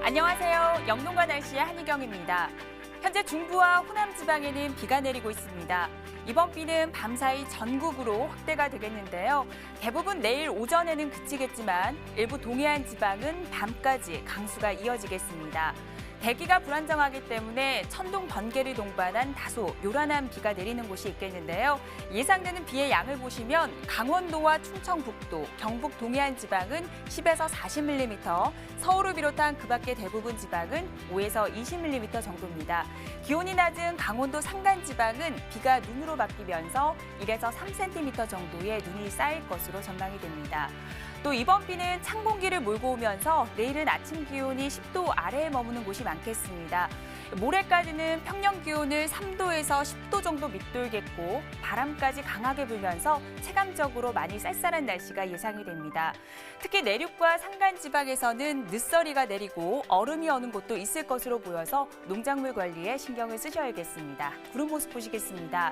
안녕하세요. 영동과 날씨의 한희경입니다. 현재 중부와 호남 지방에는 비가 내리고 있습니다. 이번 비는 밤사이 전국으로 확대가 되겠는데요. 대부분 내일 오전에는 그치겠지만 일부 동해안 지방은 밤까지 강수가 이어지겠습니다. 대기가 불안정하기 때문에 천둥, 번개를 동반한 다소 요란한 비가 내리는 곳이 있겠는데요. 예상되는 비의 양을 보시면 강원도와 충청북도, 경북 동해안 지방은 10에서 40mm, 서울을 비롯한 그 밖의 대부분 지방은 5에서 20mm 정도입니다. 기온이 낮은 강원도 산간 지방은 비가 눈으로 바뀌면서 1에서 3cm 정도의 눈이 쌓일 것으로 전망이 됩니다. 또 이번 비는 찬 공기를 몰고 오면서 내일은 아침 기온이 10도 아래에 머무는 곳이 많겠습니다. 모레까지는 평년 기온을 3도에서 10도 정도 밑돌겠고 바람까지 강하게 불면서 체감적으로 많이 쌀쌀한 날씨가 예상이 됩니다. 특히 내륙과 산간 지방에서는 늦서리가 내리고 얼음이 어는 곳도 있을 것으로 보여서 농작물 관리에 신경을 쓰셔야겠습니다. 구름 모습 보시겠습니다.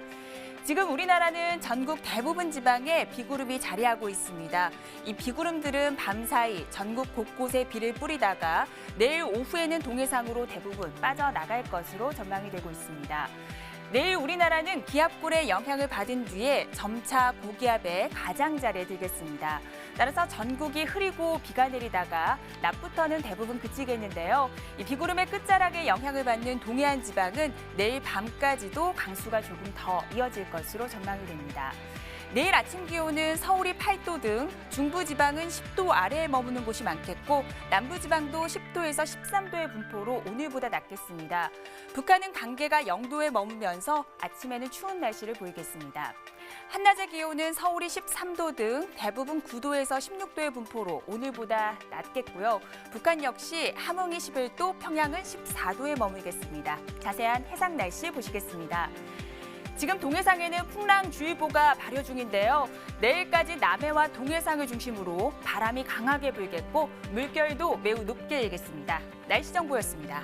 지금 우리나라는 전국 대부분 지방에 비구름이 자리하고 있습니다. 이 비구름들은 밤사이 전국 곳곳에 비를 뿌리다가 내일 오후에는 동해상으로 대부분 빠져나갈 것으로 전망이 되고 있습니다. 내일 우리나라는 기압골의 영향을 받은 뒤에 점차 고기압에 가장자리에 들겠습니다. 따라서 전국이 흐리고 비가 내리다가 낮부터는 대부분 그치겠는데요. 이 비구름의 끝자락에 영향을 받는 동해안 지방은 내일 밤까지도 강수가 조금 더 이어질 것으로 전망이 됩니다. 내일 아침 기온은 서울이 8도 등 중부지방은 10도 아래에 머무는 곳이 많겠고 남부지방도 10도에서 13도의 분포로 오늘보다 낮겠습니다. 북한은 강계가 0도에 머무면서 아침에는 추운 날씨를 보이겠습니다. 한낮의 기온은 서울이 13도 등 대부분 9도에서 16도의 분포로 오늘보다 낮겠고요. 북한 역시 함흥이 11도, 평양은 14도에 머물겠습니다. 자세한 해상 날씨 보시겠습니다. 지금 동해상에는 풍랑주의보가 발효 중인데요. 내일까지 남해와 동해상을 중심으로 바람이 강하게 불겠고 물결도 매우 높게 일겠습니다. 날씨 정보였습니다.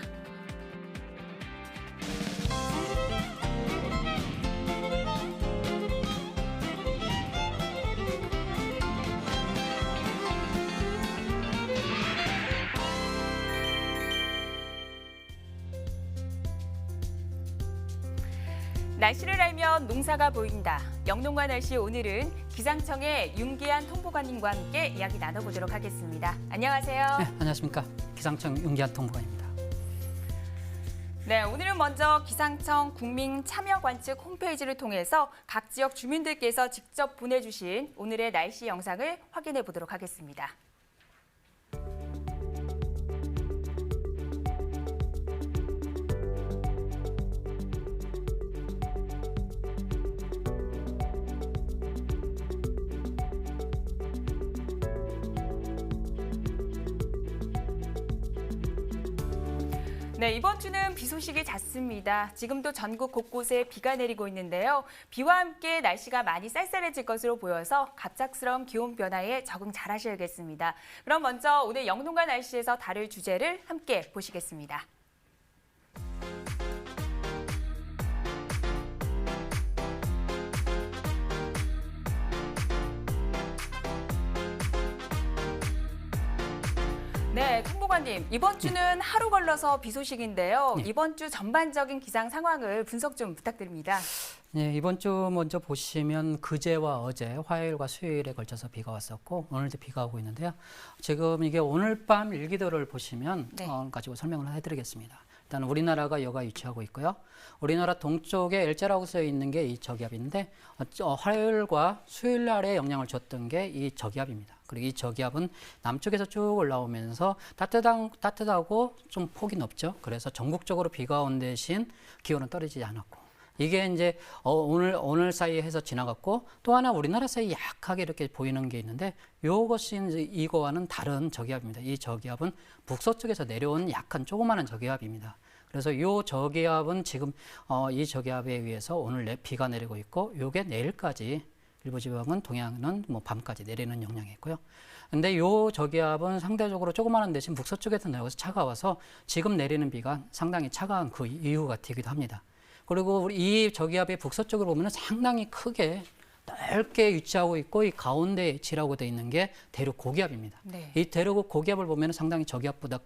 날씨를 알면 농사가 보인다. 영농과 날씨 오늘은 기상청의 윤기한 통보관님과 함께 이야기 나눠보도록 하겠습니다. 안녕하세요. 네, 안녕하십니까. 기상청 윤기한 통보관입니다. 네, 오늘은 먼저 기상청 국민참여관측 홈페이지를 통해서 각 지역 주민들께서 직접 보내주신 오늘의 날씨 영상을 확인해 보도록 하겠습니다. 네, 이번 주는 비 소식이 잦습니다. 지금도 전국 곳곳에 비가 내리고 있는데요. 비와 함께 날씨가 많이 쌀쌀해질 것으로 보여서 갑작스러운 기온 변화에 적응 잘하셔야겠습니다. 그럼 먼저 오늘 영동과 날씨에서 다룰 주제를 함께 보시겠습니다. 네, 통보관님, 이번 주는 하루 걸러서 비 소식인데요. 네. 이번 주 전반적인 기상 상황을 분석 좀 부탁드립니다. 네, 이번 주 먼저 보시면 그제와 어제 화요일과 수요일에 걸쳐서 비가 왔었고 오늘도 비가 오고 있는데요. 지금 이게 오늘 밤 일기도를 보시면 네. 가지고 설명을 해드리겠습니다. 일단 우리나라가 여가 위치하고 있고요. 우리나라 동쪽에 일제라고 써 있는 게 이 저기압인데 화요일과 수요일 날에 영향을 줬던 게 이 저기압입니다. 그리고 이 저기압은 남쪽에서 쭉 올라오면서 따뜻하고 좀 폭이 높죠. 그래서 전국적으로 비가 온 대신 기온은 떨어지지 않았고 이게 이제 오늘 사이에 해서 지나갔고 또 하나 우리나라 사이에 약하게 이렇게 보이는 게 있는데 이것이 이제 이거와는 다른 저기압입니다. 이 저기압은 북서쪽에서 내려온 약한 조그마한 저기압입니다. 그래서 이 저기압은 지금 이 저기압에 의해서 오늘 비가 내리고 있고 이게 내일까지 일부 지방은 동해안은 뭐 밤까지 내리는 영향이 있고요. 근데 이 저기압은 상대적으로 조그마한 대신 북서쪽에서 내려와서 차가워서 지금 내리는 비가 상당히 차가운 그 이유 같기도 합니다. 그리고 이 저기압의 북서쪽으로 보면 상당히 크게 넓게 위치하고 있고 이 가운데 위치라고 되어 있는 게 대륙 고기압입니다. 네. 이 대륙 고기압을 보면 상당히 저기압보다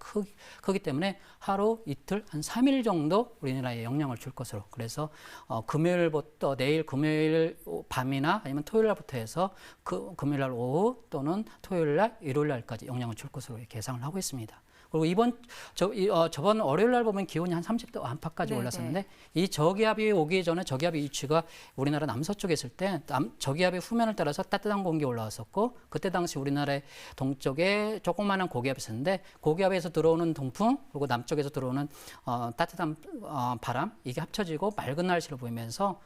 크기 때문에 하루, 이틀, 한 3일 정도 우리나라에 영향을 줄 것으로. 그래서 금요일부터 내일 금요일 밤이나 아니면 토요일 날부터 해서 금요일 날 오후 또는 토요일 날, 일요일 날까지 영향을 줄 것으로 예상을 하고 있습니다. 그리고 저번 월요일 날 보면 기온이 한 30도 안팎까지 올랐었는데 이 저기압이 오기 전에 저기압의 위치가 우리나라 남서쪽에 있을 때 저기압의 후면을 따라서 따뜻한 공기 올라왔었고 그때 당시 우리나라의 동쪽에 조그마한 고기압이 있었는데 고기압에서 들어오는 동풍 그리고 남쪽에서 들어오는 따뜻한 바람 이게 합쳐지고 맑은 날씨를 보이면서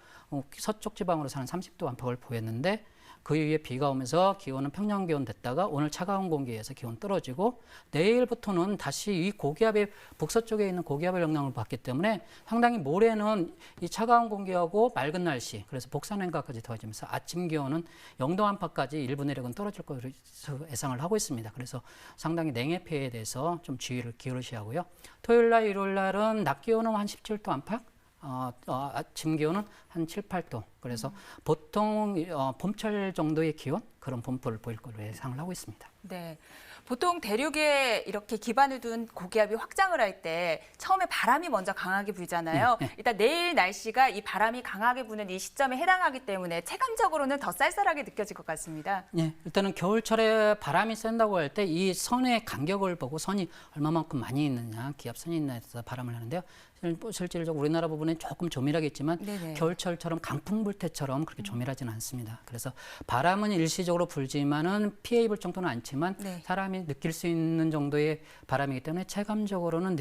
서쪽 지방으로 사는 30도 안팎을 보였는데 그 이후에 비가 오면서 기온은 평년 기온 됐다가 오늘 차가운 공기에서 기온 떨어지고 내일부터는 다시 이 고기압의 북서쪽에 있는 고기압의 영향을 받기 때문에 상당히 모레는 이 차가운 공기하고 맑은 날씨 그래서 복산행가까지 더해지면서 아침 기온은 0도 안팎까지 일부 내륙은 떨어질 것으로 예상을 하고 있습니다. 그래서 상당히 냉해 피해에 대해서 좀 주의를 기울이셔야 하고요. 토요일 날, 일요일 날은 낮 기온은 한 17도 안팎 아침 기온은 한 7, 8도. 그래서 보통 봄철 정도의 기온 그런 봄보를 보일 걸로 예상을 하고 있습니다. 네. 보통 대륙에 이렇게 기반을 둔 고기압이 확장을 할 때 처음에 바람이 먼저 강하게 불잖아요. 일단 내일 날씨가 이 바람이 강하게 부는 이 시점에 해당하기 때문에 체감적으로는 더 쌀쌀하게 느껴질 것 같습니다. 네, 일단은 겨울철에 바람이 센다고 할 때 이 선의 간격을 보고 선이 얼마만큼 많이 있느냐, 기압선이 있느냐에서 바람을 하는데요. 실질적으로 우리나라 부분은 조금 조밀하겠지만 네네. 겨울철처럼 강풍 불 때처럼 그렇게 조밀하지는 않습니다. 그래서 바람은 일시적으로 불지만은 피해 입을 정도는 않지만 네. 사람이 느낄 수 있는 정도의 바람이기 때문에 체감적으로는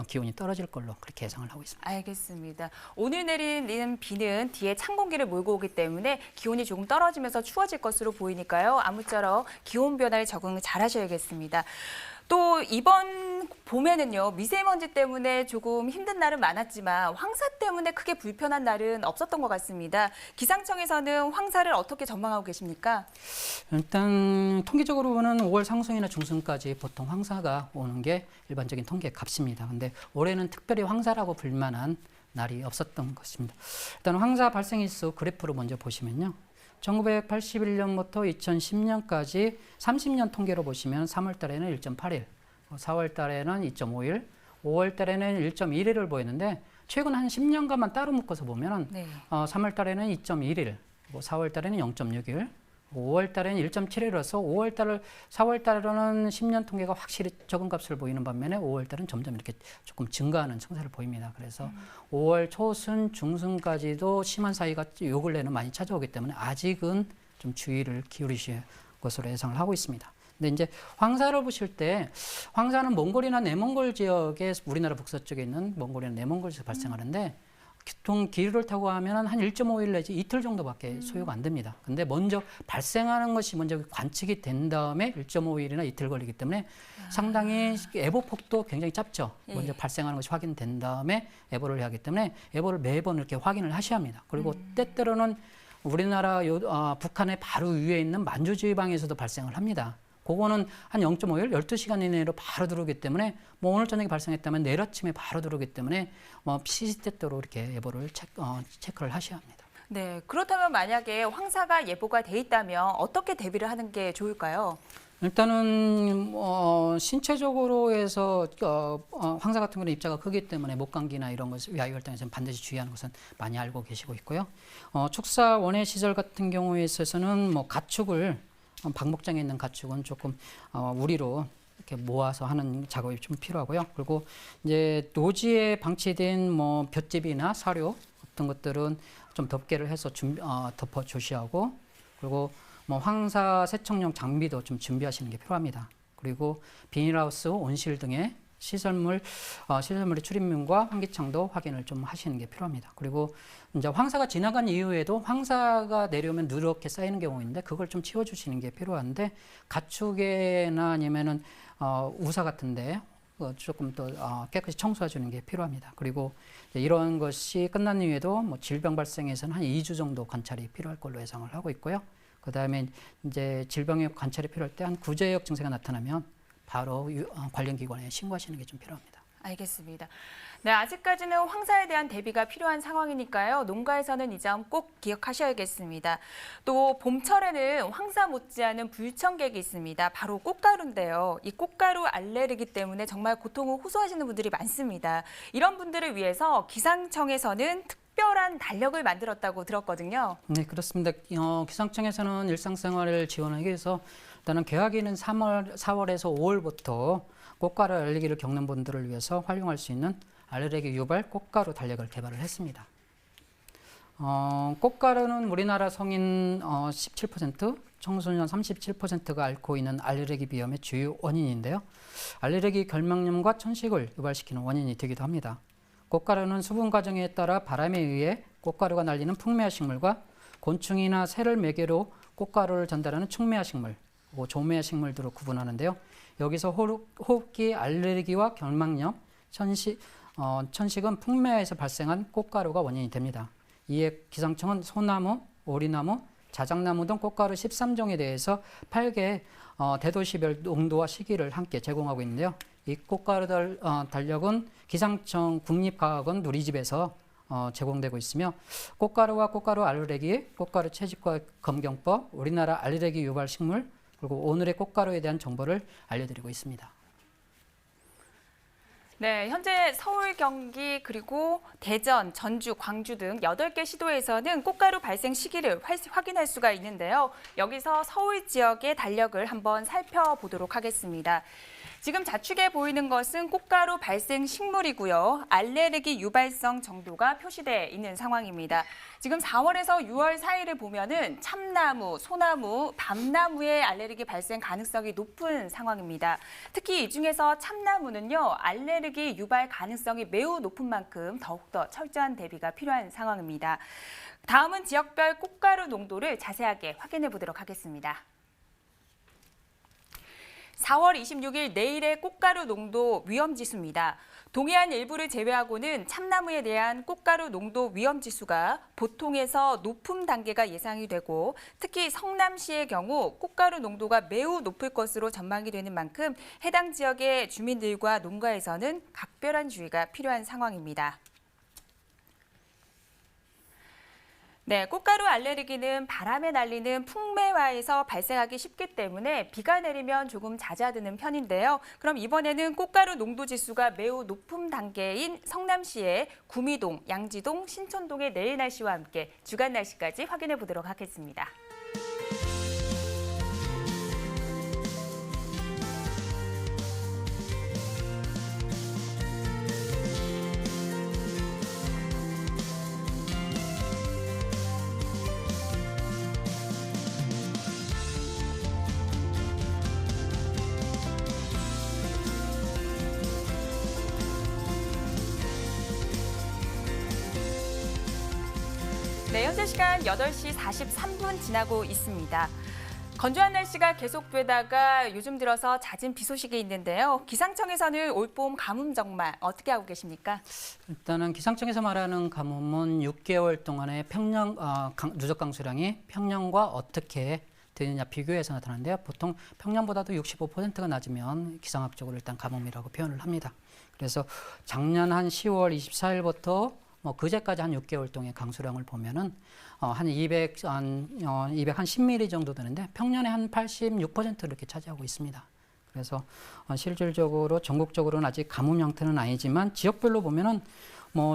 기온이 떨어질 걸로 그렇게 예상을 하고 있습니다. 알겠습니다. 오늘 내리는 비는 뒤에 찬 공기를 몰고 오기 때문에 기온이 조금 떨어지면서 추워질 것으로 보이니까요. 아무쪼록 기온 변화에 적응을 잘 하셔야겠습니다. 또 이번 봄에는요. 미세먼지 때문에 조금 힘든 날은 많았지만 황사 때문에 크게 불편한 날은 없었던 것 같습니다. 기상청에서는 황사를 어떻게 전망하고 계십니까? 일단 통계적으로는 5월 상순이나 중순까지 보통 황사가 오는 게 일반적인 통계 값입니다. 근데 올해는 특별히 황사라고 불만한 날이 없었던 것입니다. 일단 황사 발생 일수 그래프로 먼저 보시면요. 1981년부터 2010년까지 30년 통계로 보시면 3월 달에는 1.8일, 4월 달에는 2.5일, 5월 달에는 1.1일을 보였는데 최근 한 10년간만 따로 묶어서 보면 네. 3월 달에는 2.1일, 4월 달에는 0.6일, 5월 달에는 1.7일이라서 4월 달에는 10년 통계가 확실히 적은 값을 보이는 반면에 5월 달은 점점 이렇게 조금 증가하는 증세를 보입니다. 그래서 5월 초순, 중순까지도 심한 사이가 요 근래는 많이 찾아오기 때문에 아직은 좀 주의를 기울이실 것으로 예상을 하고 있습니다. 근데 이제 황사를 보실 때 황사는 몽골이나 내몽골 지역에 우리나라 북서쪽에 있는 몽골이나 내몽골 지역에서 발생하는데 보통 기류를 타고 하면 한 1.5일 내지 이틀 정도밖에 소요가 안 됩니다. 근데 먼저 발생하는 것이 먼저 관측이 된 다음에 1.5일이나 이틀 걸리기 때문에 상당히 애보폭도 굉장히 짧죠. 먼저 발생하는 것이 확인된 다음에 애보를 하기 때문에 애보를 매번 이렇게 확인을 하셔야 합니다. 그리고 때때로는 우리나라 북한의 바로 위에 있는 만주지방에서도 발생을 합니다. 그거는 한 0.5일, 12시간 이내로 바로 들어오기 때문에 뭐 오늘 저녁에 발생했다면 내일 아침에 바로 들어오기 때문에 뭐 시시때때로 이렇게 예보를 체크를 하셔야 합니다. 네, 그렇다면 만약에 황사가 예보가 돼 있다면 어떻게 대비를 하는 게 좋을까요? 일단은 신체적으로 해서 황사 같은 경우는 입자가 크기 때문에 목감기나 이런 것을 야유 활동에서는 반드시 주의하는 것은 많이 알고 계시고 있고요. 축사 원예 시설 같은 경우에 있어서는 뭐 가축을 방목장에 있는 가축은 조금 우리로 이렇게 모아서 하는 작업이 좀 필요하고요. 그리고 이제 노지에 방치된 뭐 볏짚이나 사료 같은 것들은 좀 덮개를 해서 덮어 주시하고 그리고 뭐 황사 세척용 장비도 좀 준비하시는 게 필요합니다. 그리고 비닐하우스, 온실 등의 시설물의 출입문과 환기창도 확인을 좀 하시는 게 필요합니다. 그리고 이제 황사가 지나간 이후에도 황사가 내려오면 누렇게 쌓이는 경우인데 그걸 좀 치워주시는 게 필요한데 가축에나 아니면은 우사 같은데 조금 더 깨끗이 청소해주는 게 필요합니다. 그리고 이러한 것이 끝난 이후에도 뭐 질병 발생에서는 한 2주 정도 관찰이 필요할 걸로 예상을 하고 있고요. 그 다음에 이제 질병의 관찰이 필요할 때 한 구제역 증세가 나타나면 바로 관련 기관에 신고하시는 게 좀 필요합니다. 알겠습니다. 네, 아직까지는 황사에 대한 대비가 필요한 상황이니까요. 농가에서는 이 점 꼭 기억하셔야겠습니다. 또 봄철에는 황사 못지않은 불청객이 있습니다. 바로 꽃가루인데요. 이 꽃가루 알레르기 때문에 정말 고통을 호소하시는 분들이 많습니다. 이런 분들을 위해서 기상청에서는 특별한 달력을 만들었다고 들었거든요. 네, 그렇습니다. 기상청에서는 일상생활을 지원하기 위해서 일단은 개화기는 4월에서 5월부터 꽃가루 알레르기를 겪는 분들을 위해서 활용할 수 있는 알레르기 유발 꽃가루 달력을 개발을 했습니다. 꽃가루는 우리나라 성인 17%, 청소년 37%가 앓고 있는 알레르기 비염의 주요 원인인데요. 알레르기 결막염과 천식을 유발시키는 원인이 되기도 합니다. 꽃가루는 수분 과정에 따라 바람에 의해 꽃가루가 날리는 풍매화 식물과 곤충이나 새를 매개로 꽃가루를 전달하는 충매화 식물, 그리고 조매화 식물들로 구분하는데요. 여기서 호흡기 알레르기와 결막염, 천식은 풍매화에서 발생한 꽃가루가 원인이 됩니다. 이에 기상청은 소나무, 오리나무, 자작나무 등 꽃가루 13종에 대해서 8개의 대도시별 농도와 시기를 함께 제공하고 있는데요. 이 꽃가루 달력은 기상청 국립과학원 누리집에서 제공되고 있으며 꽃가루와 꽃가루 알레르기, 꽃가루 채집과 검경법, 우리나라 알레르기 유발 식물, 그리고 오늘의 꽃가루에 대한 정보를 알려드리고 있습니다. 네, 현재 서울, 경기, 그리고 대전, 전주, 광주 등 8개 시도에서는 꽃가루 발생 시기를 확인할 수가 있는데요. 여기서 서울 지역의 달력을 한번 살펴보도록 하겠습니다. 지금 좌측에 보이는 것은 꽃가루 발생 식물이고요. 알레르기 유발성 정도가 표시되어 있는 상황입니다. 지금 4월에서 6월 사이를 보면은 참나무, 소나무, 밤나무의 알레르기 발생 가능성이 높은 상황입니다. 특히 이 중에서 참나무는요, 알레르기 유발 가능성이 매우 높은 만큼 더욱더 철저한 대비가 필요한 상황입니다. 다음은 지역별 꽃가루 농도를 자세하게 확인해 보도록 하겠습니다. 4월 26일 내일의 꽃가루 농도 위험지수입니다. 동해안 일부를 제외하고는 참나무에 대한 꽃가루 농도 위험지수가 보통에서 높음 단계가 예상이 되고 특히 성남시의 경우 꽃가루 농도가 매우 높을 것으로 전망이 되는 만큼 해당 지역의 주민들과 농가에서는 각별한 주의가 필요한 상황입니다. 네, 꽃가루 알레르기는 바람에 날리는 풍매화에서 발생하기 쉽기 때문에 비가 내리면 조금 잦아드는 편인데요. 그럼 이번에는 꽃가루 농도 지수가 매우 높은 단계인 성남시의 구미동, 양지동, 신촌동의 내일 날씨와 함께 주간 날씨까지 확인해 보도록 하겠습니다. 네, 현재 시간 8시 43분 지나고 있습니다. 건조한 날씨가 계속되다가 요즘 들어서 잦은 비 소식이 있는데요. 기상청에서는 올봄 가뭄 정말 어떻게 하고 계십니까? 일단은 기상청에서 말하는 가뭄은 6개월 동안의 누적 강수량이 평년과 어떻게 되느냐 비교해서 나타나는데요. 보통 평년보다도 65%가 낮으면 기상학적으로 일단 가뭄이라고 표현을 합니다. 그래서 작년 한 10월 24일부터 그제까지 한 6개월 동안의 강수량을 보면은 한 210mm 정도 되는데 평년에 한 86% 이렇게 차지하고 있습니다. 그래서 실질적으로 전국적으로는 아직 가뭄 형태는 아니지만 지역별로 보면은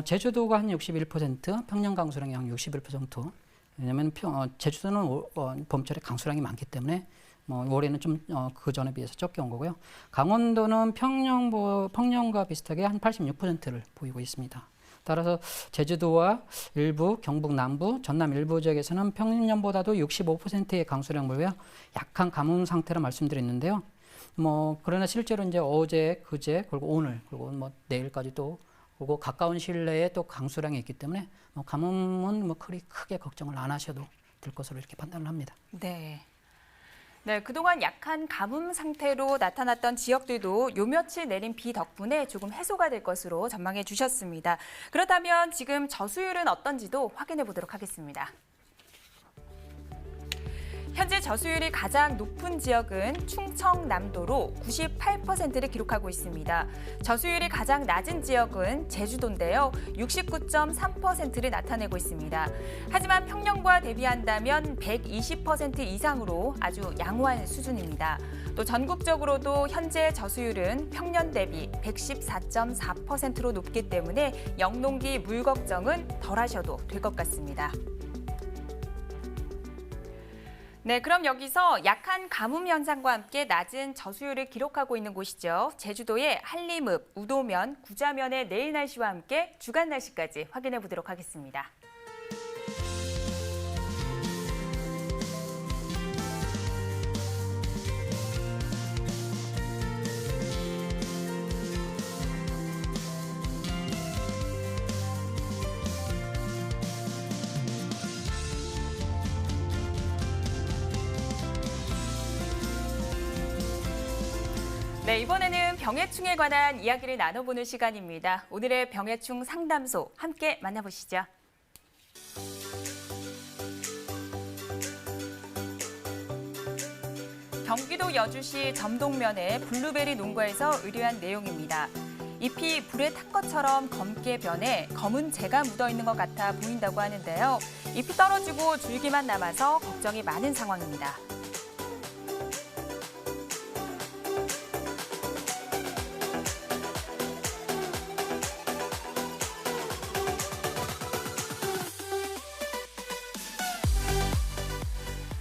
제주도가 한 61%, 평년 강수량이 한 61% 정도. 왜냐하면 제주도는 봄철에 강수량이 많기 때문에 올해는 좀 그 전에 비해서 적게 온 거고요. 강원도는 평년과 비슷하게 한 86%를 보이고 있습니다. 따라서 제주도와 일부 경북 남부, 전남 일부 지역에서는 평년보다도 65%의 강수량 물고요. 약한 가뭄 상태로 말씀드렸는데요. 그러나 실제로 이제 어제, 그제, 그리고 오늘, 그리고 내일까지도 오고 가까운 시일 내에 또 강수량이 있기 때문에 가뭄은 그리 크게 걱정을 안 하셔도 될 것으로 이렇게 판단을 합니다. 네. 네, 그동안 약한 가뭄 상태로 나타났던 지역들도 요 며칠 내린 비 덕분에 조금 해소가 될 것으로 전망해 주셨습니다. 그렇다면 지금 저수율은 어떤지도 확인해 보도록 하겠습니다. 현재 저수율이 가장 높은 지역은 충청남도로 98%를 기록하고 있습니다. 저수율이 가장 낮은 지역은 제주도인데요. 69.3%를 나타내고 있습니다. 하지만 평년과 대비한다면 120% 이상으로 아주 양호한 수준입니다. 또 전국적으로도 현재 저수율은 평년 대비 114.4%로 높기 때문에 영농기 물 걱정은 덜 하셔도 될 것 같습니다. 네, 그럼 여기서 약한 가뭄 현상과 함께 낮은 저수율을 기록하고 있는 곳이죠. 제주도의 한림읍, 우도면, 구자면의 내일 날씨와 함께 주간 날씨까지 확인해 보도록 하겠습니다. 네, 이번에는 병해충에 관한 이야기를 나눠보는 시간입니다. 오늘의 병해충 상담소 함께 만나보시죠. 경기도 여주시 점동면의 블루베리 농가에서 의뢰한 내용입니다. 잎이 불에 탄 것처럼 검게 변해 검은 재가 묻어있는 것 같아 보인다고 하는데요. 잎이 떨어지고 줄기만 남아서 걱정이 많은 상황입니다.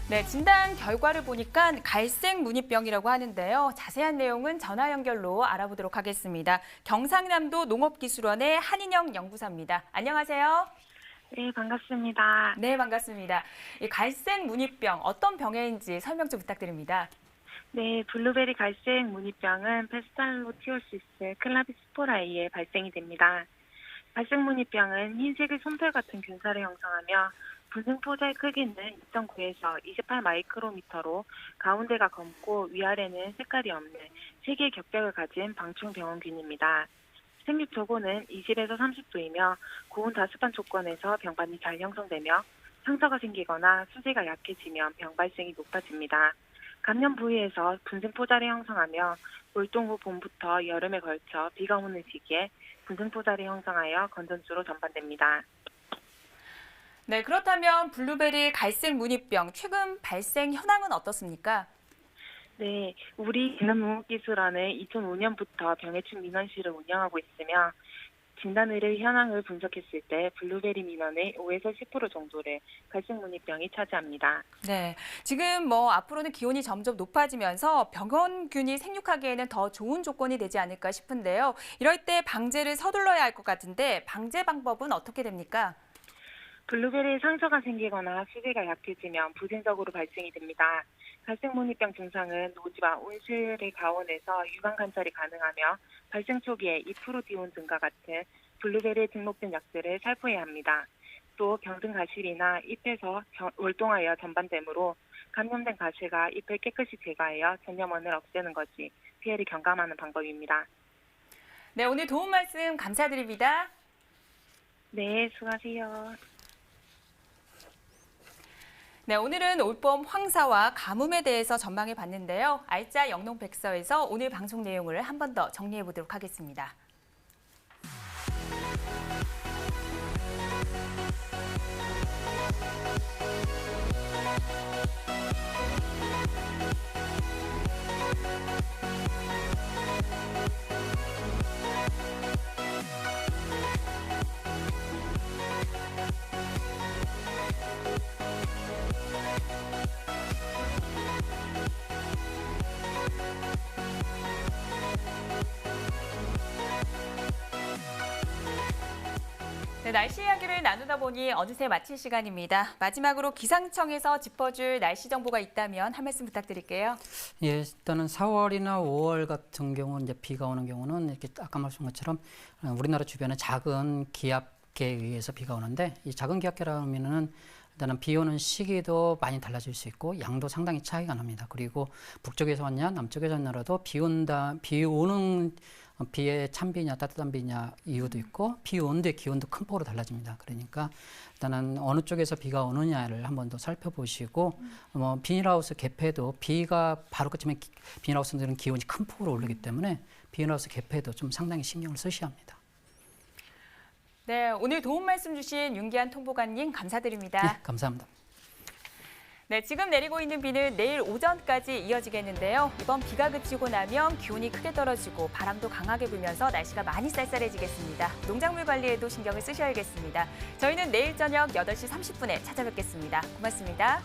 네, 진단 결과를 보니까 갈색 무늬병이라고 하는데요. 자세한 내용은 전화 연결로 알아보도록 하겠습니다. 경상남도 농업기술원의 한인영 연구사입니다. 안녕하세요. 네, 반갑습니다. 네, 반갑습니다. 이 갈색 무늬병 어떤 병해인지 설명 좀 부탁드립니다. 네, 블루베리 갈색 무늬병은 페스탈로티오시스 클라비스포라이에 발생이 됩니다. 갈색 무늬병은 흰색의 솜털 같은 균사를 형성하며 분생 포자의 크기는 2.9에서 28 마이크로미터로 가운데가 검고 위아래는 색깔이 없는 세 개의 격벽을 가진 방충병원균입니다. 생육 조고는 20에서 30도이며 고온 다습한 조건에서 병반이 잘 형성되며 상처가 생기거나 수세가 약해지면 병 발생이 높아집니다. 감염 부위에서 분생 포자를 형성하며 몰동 후 봄부터 여름에 걸쳐 비가 오는 시기에 분생 포자를 형성하여 건전주로 전반됩니다. 네, 그렇다면 블루베리 갈색 무늬병 최근 발생 현황은 어떻습니까? 네, 우리 농업기술원은 2005년부터 병해충 민원실을 운영하고 있으며 진단 의뢰 현황을 분석했을 때 블루베리 민원의 5에서 10% 정도를 갈색 무늬병이 차지합니다. 네, 지금 앞으로는 기온이 점점 높아지면서 병원균이 생육하기에는 더 좋은 조건이 되지 않을까 싶은데요. 이럴 때 방제를 서둘러야 할 것 같은데 방제 방법은 어떻게 됩니까? 블루베리에 상처가 생기거나 수세가 약해지면 부진적으로 발생이 됩니다. 갈색 무늬병 증상은 노지와 온실의 가온에서 유방 관찰이 가능하며 발생 초기에 이프로디온 등과 같은 블루베리에 등록된 약들을 살포해야 합니다. 또 병든 가실이나 잎에서 월동하여 전반되므로 감염된 가실과 잎을 깨끗이 제거하여 전염원을 없애는 것이 피해를 경감하는 방법입니다. 네, 오늘 도움 말씀 감사드립니다. 네, 수고하세요. 네, 오늘은 올봄 황사와 가뭄에 대해서 전망해 봤는데요. 알짜 영농백서에서 오늘 방송 내용을 한 번 더 정리해 보도록 하겠습니다. 네, 날씨 이야기를 나누다 보니 어느새 마칠 시간입니다. 마지막으로 기상청에서 짚어줄 날씨 정보가 있다면 한 말씀 부탁드릴게요. 예, 일단은 4월이나 5월 같은 경우는 이제 비가 오는 경우는 이렇게 아까 말씀한 것처럼 우리나라 주변에 작은 기압계에 의해서 비가 오는데 이 작은 기압계라고 하면은 일단은 비 오는 시기도 많이 달라질 수 있고 양도 상당히 차이가 납니다. 그리고 북쪽에서 왔냐 남쪽에서 왔냐라도 비 오는 비의 찬비냐 따뜻한 비냐 이유도 있고 비 온도의 기온도 큰 폭으로 달라집니다. 그러니까 일단은 어느 쪽에서 비가 오느냐를 한번 더 살펴보시고 비닐하우스 개폐도 비가 바로 그치면 비닐하우스들은 기온이 큰 폭으로 오르기 때문에 비닐하우스 개폐도 좀 상당히 신경을 쓰셔야 합니다. 네, 오늘 도움 말씀 주신 윤기한 통보관님 감사드립니다. 네, 감사합니다. 네, 지금 내리고 있는 비는 내일 오전까지 이어지겠는데요. 이번 비가 그치고 나면 기온이 크게 떨어지고 바람도 강하게 불면서 날씨가 많이 쌀쌀해지겠습니다. 농작물 관리에도 신경을 쓰셔야겠습니다. 저희는 내일 저녁 8시 30분에 찾아뵙겠습니다. 고맙습니다.